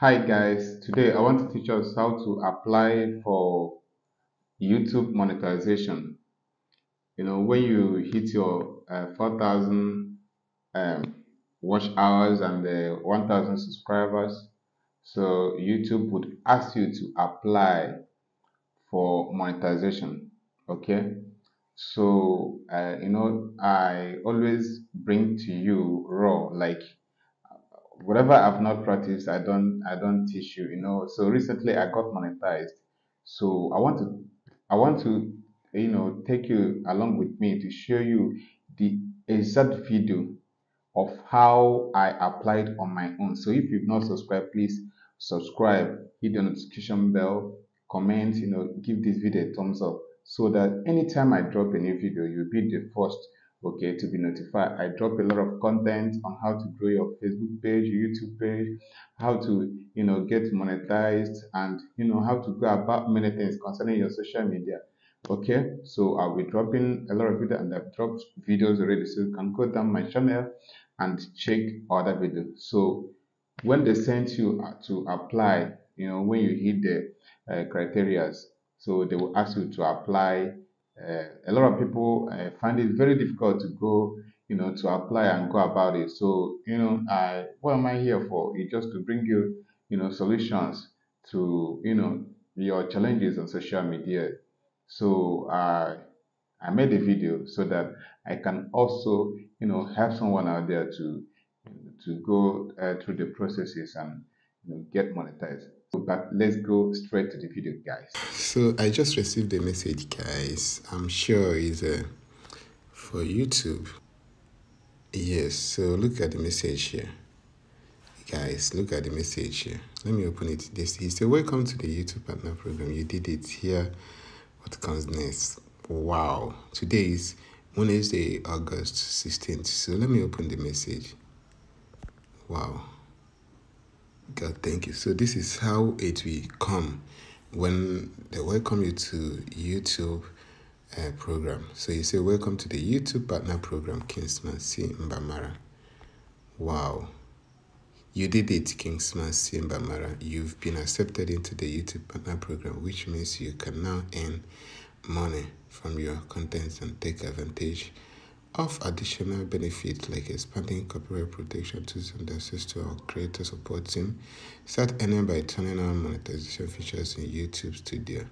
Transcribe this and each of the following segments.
Hi guys, today I want to teach us how to apply for YouTube monetization. When you hit your 4,000 um, watch hours and 1,000 subscribers, so YouTube would ask you to apply for monetization. Okay, so I always bring to you raw, like whatever I've not practiced, I don't teach you. So recently I got monetized. So I want to take you along with me to show you the exact video of how I applied on my own. So if you've not subscribed, please subscribe, hit the notification bell, comment, give this video a thumbs up so that anytime I drop a new video, you'll be the first, okay, to be notified. I drop a lot of content on how to grow your Facebook page, YouTube page, how to, get monetized, and how to go about many things concerning your social media. Okay, so I'll be dropping a lot of videos, and I've dropped videos already, so you can go down my channel and check other videos. So when they send you to apply, when you hit the criteria, so they will ask you to apply. A lot of people find it very difficult to go, to apply and go about it. So, what am I here for? It's just to bring you, solutions to, your challenges on social media. So I made a video so that I can also, help someone out there to go through the processes and get monetized. But let's go straight to the video, guys. So I just received a message, guys. I'm sure it's for YouTube. Yes, so look at the message here. Guys, look at the message here. Let me open it. This he said, welcome to the YouTube Partner Program. You did it here. What comes next? Wow. Today is Wednesday, August 16th. So let me open the message. Wow. God, thank you. So this is how it will come when they welcome you to YouTube program. So you say, welcome to the YouTube Partner Program, Kingsman C. Mbamara. Wow. You did it, Kingsman C. Mbamara. You've been accepted into the YouTube Partner Program, which means you can now earn money from your contents and take advantage of additional benefits like expanding copyright protection tools and access to our creator support team. Start earning by turning on monetization features in YouTube Studio.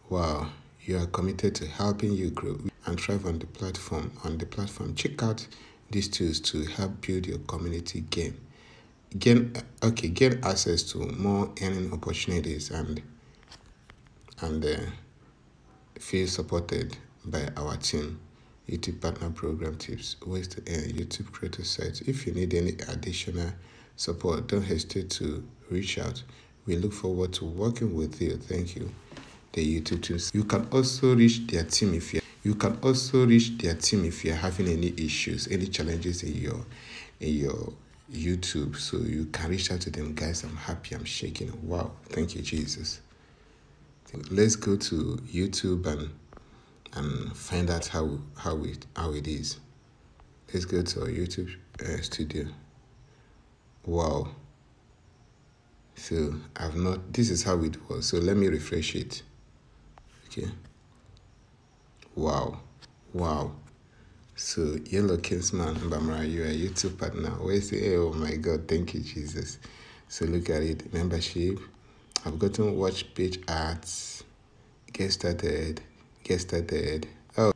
Wow, you are committed to helping you grow and thrive on the platform. Check out these tools to help build your community gain access to more earning opportunities and feel supported by our team. YouTube Partner Program tips, ways to earn YouTube creator sites. If you need any additional support, don't hesitate to reach out. We look forward to working with you. Thank you. The YouTube teams. You can also reach their team if you're having any issues, any challenges in your YouTube. So you can reach out to them, guys. I'm happy. I'm shaking. Wow. Thank you, Jesus. Let's go to YouTube and find out how it is. Let's go to our YouTube studio. Wow. So this is how it was. So let me refresh it. Okay. Wow. So Yellow Kingsman Mbamara, you are a YouTube partner. Where's the oh my God, thank you, Jesus. So look at it. Membership. I've gotten watch page ads. Get started. Oh,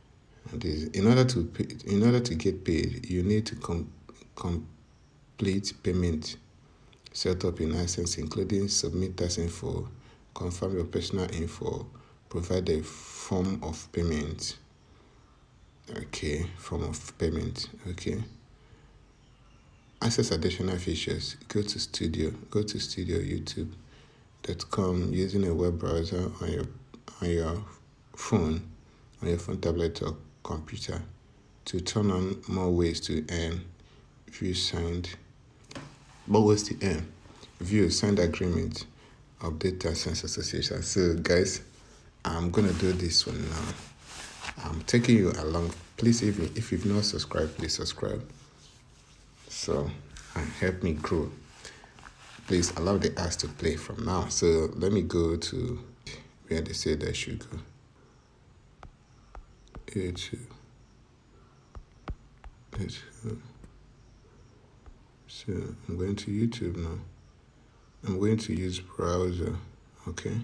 in order to get paid, you need to complete payment setup in essence, including submit tax info, confirm your personal info, provide a form of payment. Okay, form of payment. Okay. Access additional features. Go to studioyoutube.com using a web browser on your phone, tablet or computer to turn on more ways to earn. View signed agreement, update terms and association. So guys, I'm gonna do this one now. I'm taking you along. Please, if you've not subscribed, please subscribe. So and help me grow. please allow the ads to play from now. So let me go to where they said I should go. YouTube. Let's go. So I'm going to YouTube now. I'm going to use browser. Okay.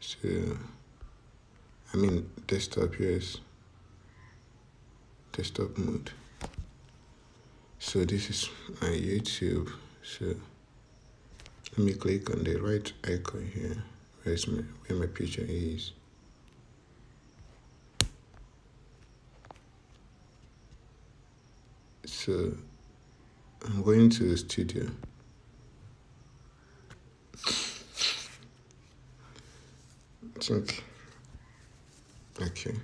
So I mean desktop, yes. Desktop mode. So this is my YouTube. So let me click on the right icon here. Where my picture is. So I'm going to the studio. I think, okay.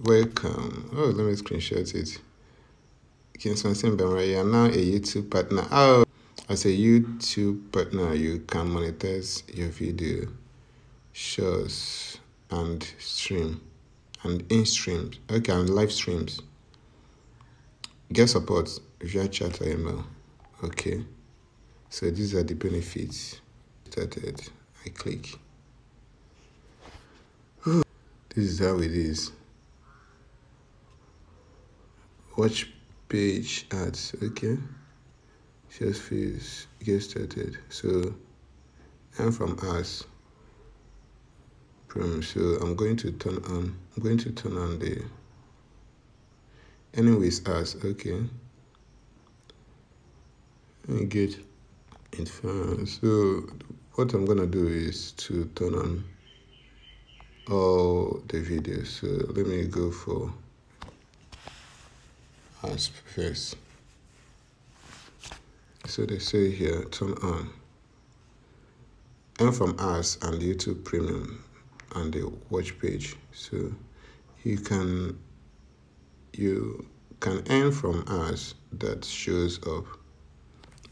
Welcome. Oh, let me screenshot it. Kinson Bemra, you are now a YouTube partner. Oh, as a YouTube partner, you can monetize your video, shows, and stream, and in streams. Okay, and live streams. Get support via chat or email. Okay. So these are the benefits. Started. I click. This is how it is. Watch page ads. Okay. Just fees. Get started. So I'm from us. So I'm going to turn on. I'm going to turn on the. Anyways, us. Okay. Let me get it fine. So what I'm gonna do is to turn on all the videos. So let me go for us first. So they say here, turn on. And from us and YouTube Premium and the watch page. So you can earn from us that shows up.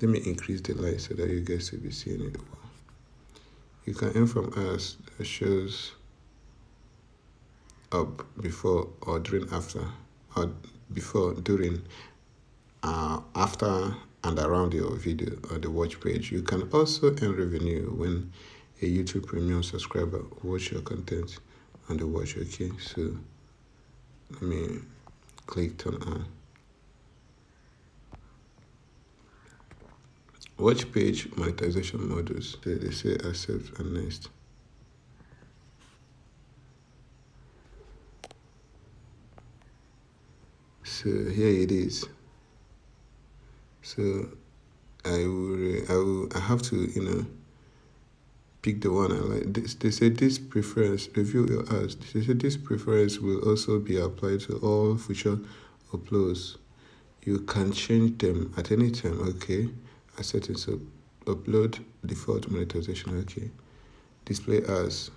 Let me increase the light so that you guys will be seeing it well. You can earn from us that shows up before or during after, or before, during, after and around your video or the watch page. You can also earn revenue when a YouTube Premium subscriber watch your content on the watch. Okay, so let me click turn on. Watch page monetization models. So they say accept and next. So here it is. So I have to pick the one I like. They say this preference, review your ads. They say this preference will also be applied to all future uploads. You can change them at any time. Okay. I set it so upload default monetization. Okay. Display ads.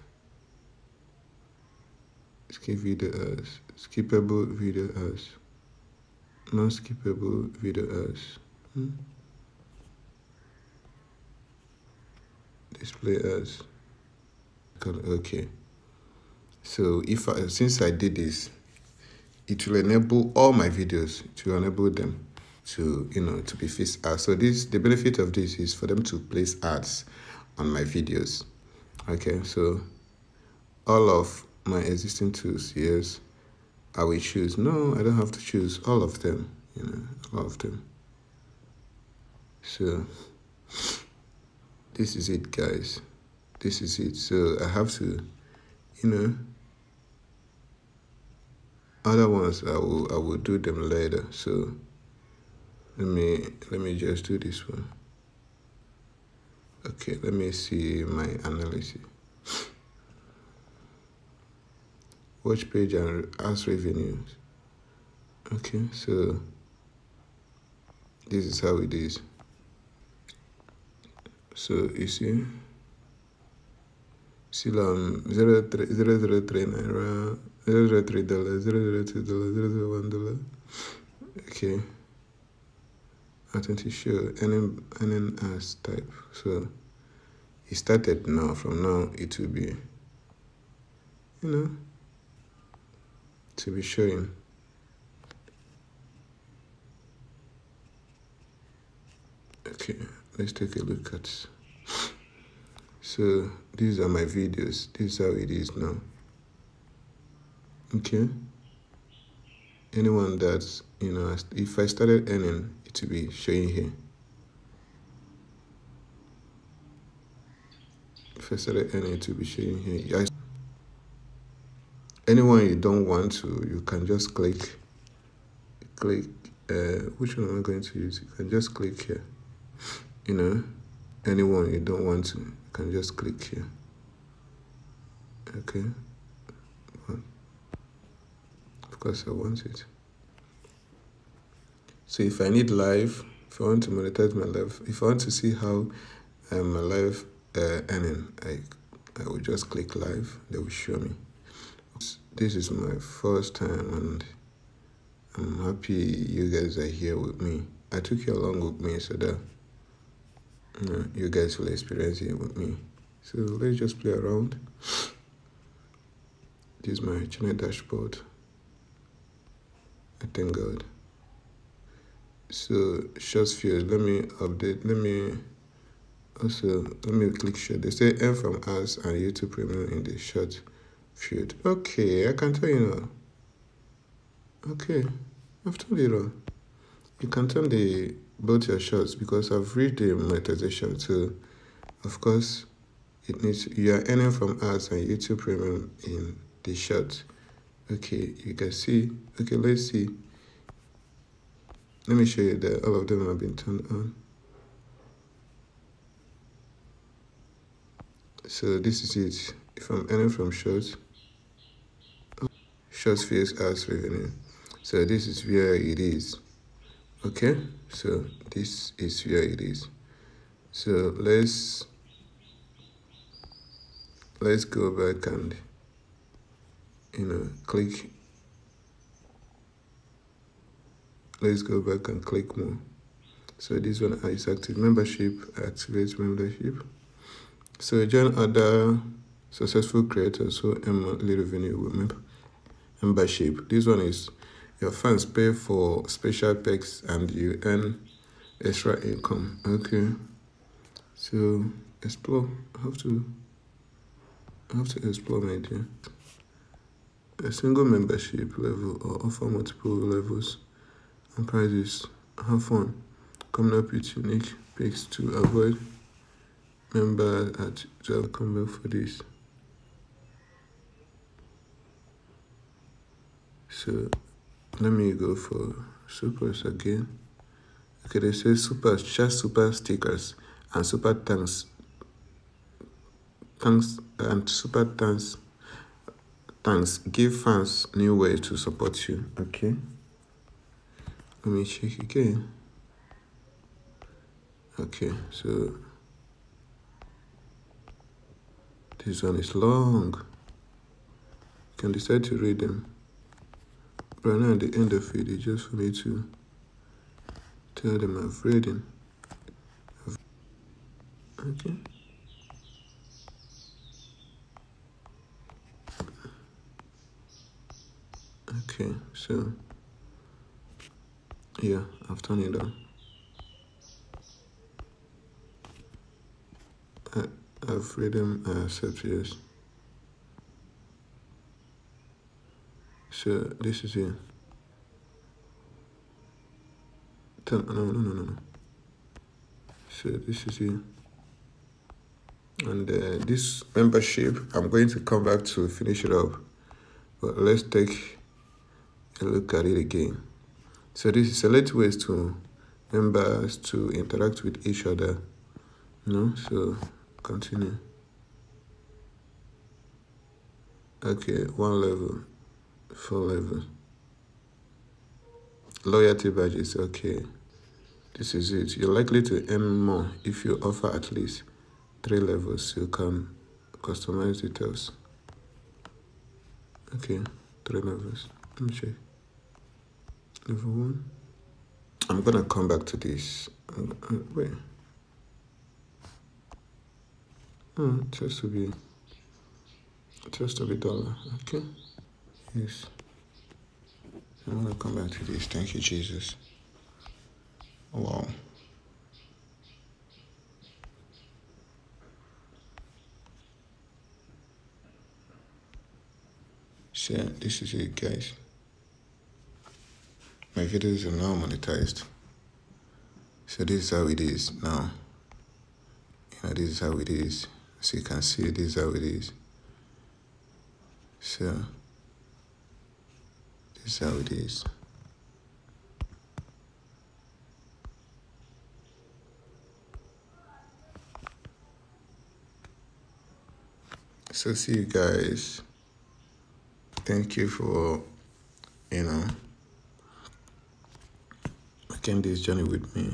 Skip video ads. Skippable video ads. Non-skippable video ads. Display ads. Okay. So since I did this, it will enable all my videos to enable them to to be faced ads. So the benefit of this is for them to place ads on my videos. Okay, so all of my existing tools, yes, I will choose. No, I don't have to choose all of them, all of them. So this is it, guys. This is it. So I have to, other ones I will do them later. So let me just do this one. Okay, let me see my analysis. Watch page and ads revenues. Okay, so this is how it is. So you see, still 0.003 naira, $0.03, $0.02, $0.01. Okay. Authentic show earning as type. So it started now. From now it will be to be showing. Okay, let's take a look at. So these are my videos. This is how it is now. Okay. Anyone that's, if I started earning, it will be showing here. If I started earning, it will be showing here. Anyone you don't want to, you can just click. Which one am I going to use? You can just click here. Anyone you don't want to, you can just click here. Okay. Of course, I want it. So if I need live, if I want to monetize my live, if I want to see how my live earning, I will just click live. They will show me. This is my first time, and I'm happy you guys are here with me. I took you along with me so that you guys will experience it with me. So let's just play around. This is my channel dashboard. I thank God. So short field, let me update. Let me click short. They say earn from ads and YouTube Premium in the short field. Okay, I can tell you now. Okay, I've told you all. You can turn both your shorts because I've read the monetization. So of course you are earning from ads and YouTube Premium in the short. Okay, you can see. Okay, let's see. Let me show you that all of them have been turned on. So this is it. If I'm earning from shorts face ads revenue. So this is where it is. Okay, so this is where it is. So let's go back and click. Let's go back and click more. So this one is active membership, activate membership. So join other successful creators who earn monthly revenue with membership. This one is your fans pay for special perks and you earn extra income. Okay. So explore. I have to explore my idea. A single membership level or offer multiple levels and prizes. Have fun. Coming up with unique picks to avoid members at 12. Come back for this. So let me go for supers again. Okay, they say super stickers and super thanks and super thanks give fans new ways to support you. Okay, let me check again. Okay, so this one is long. You can decide to read them. But now at the end of it, it's just for me to tell them I've read them. Okay. Okay, so yeah, I've turned it on. I've read them, I accept, yes. So this is it. No. So this is it. And this membership, I'm going to come back to finish it up. But let's take a look at it again. So this is select ways to members to interact with each other. So continue. Okay, 1 level, 4 level. Loyalty badges, okay. This is it. You're likely to earn more if you offer at least 3 levels. You can customize details. Okay, 3 levels. Let me check. Level 1. I'm gonna come back to this. Wait. Oh, just to be dollar. Okay. Yes. I'm gonna come back to this. Thank you, Jesus. Wow. So this is it, guys. My videos are now monetized. So this is how it is now. This is how it is. So you can see this is how it is. So this is how it is. So see you guys. Thank you for making this journey with me.